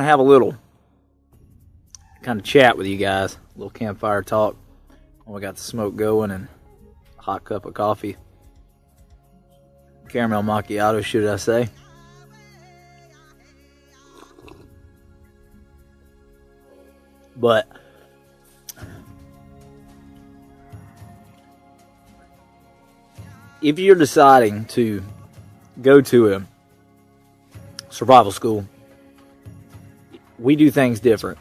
have a little kind of chat with you guys, a little campfire talk. We got the smoke going and a hot cup of coffee. Caramel macchiato, should I say. But if you're deciding to go to a survival school, we do things different.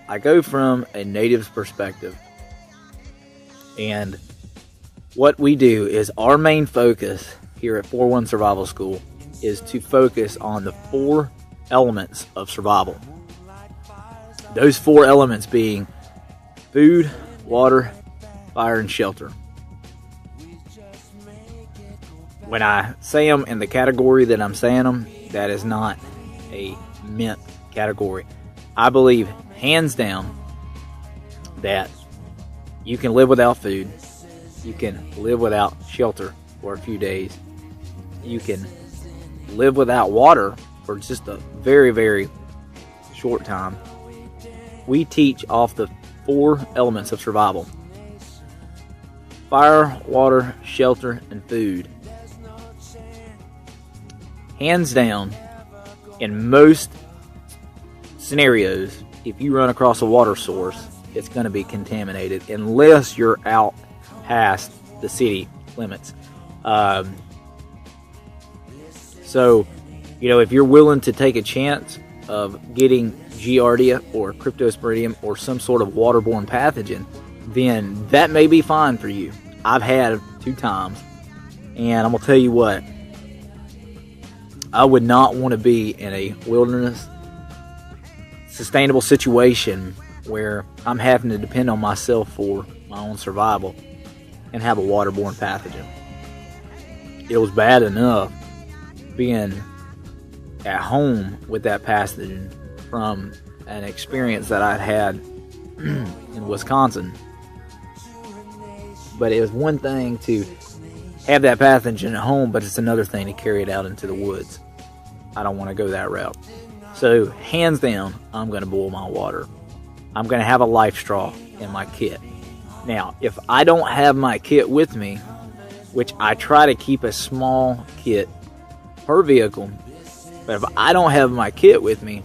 I go from a native's perspective, and what we do is our main focus here at 4Winds Survival School is to focus on the 4 elements of survival. Those 4 elements being food, water, fire, and shelter. When I say them in the category that I'm saying them, that is not a meant category. I believe, hands down, that you can live without food. You can live without shelter for a few days. You can live without water for just a very, very short time. We teach off the 4 elements of survival: fire, water, shelter, and food. Hands down, in most scenarios, if you run across a water source, it's going to be contaminated unless you're out past the city limits. So, if you're willing to take a chance of getting Giardia or Cryptosporidium or some sort of waterborne pathogen, then that may be fine for you. I've had 2 times, and I'm going to tell you what, I would not want to be in a wilderness sustainable situation where I'm having to depend on myself for my own survival and have a waterborne pathogen. It was bad enough being at home with that pathogen from an experience that I'd had in Wisconsin. But it was one thing to have that pathogen at home, but it's another thing to carry it out into the woods. I don't want to go that route. So, hands down, I'm going to boil my water. I'm going to have a life straw in my kit. Now, if I don't have my kit with me, which I try to keep a small kit per vehicle, but if I don't have my kit with me,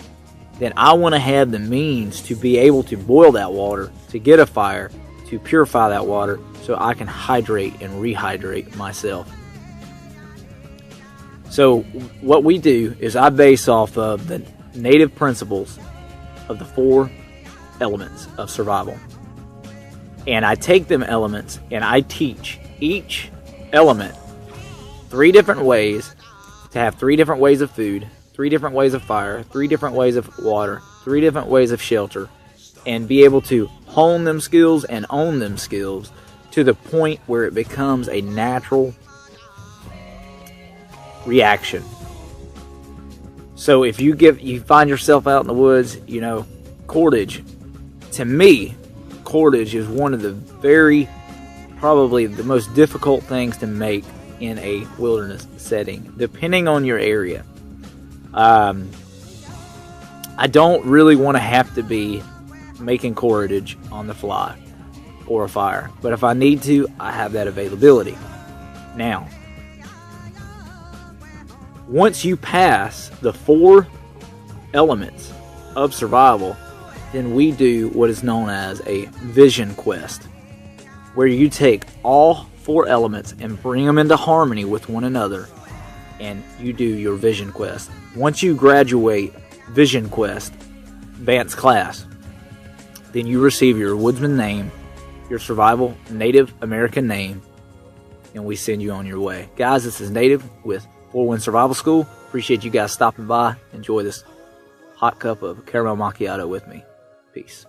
then I want to have the means to be able to boil that water, to get a fire, to purify that water, so I can hydrate and rehydrate myself. So what we do is I base off of the native principles of the 4 elements of survival. And I take them elements and I teach each element 3 different ways to have 3 different ways of food, 3 different ways of fire, 3 different ways of water, 3 different ways of shelter, and be able to hone them skills and own them skills to the point where it becomes a natural reaction. So if you find yourself out in the woods, cordage, to me, cordage is one of the probably the most difficult things to make in a wilderness setting, depending on your area. I don't really want to have to be making cordage on the fly or a fire, but if I need to, I have that availability. Now, once you pass the 4 elements of survival, then we do what is known as a vision quest, where you take all 4 elements and bring them into harmony with one another, and you do your vision quest. Once you graduate vision quest advanced class, then you receive your woodsman name, your survival Native American name, and we send you on your way. Guys, this is Native with 4Winds Survival School. Appreciate you guys stopping by. Enjoy this hot cup of caramel macchiato with me. Peace.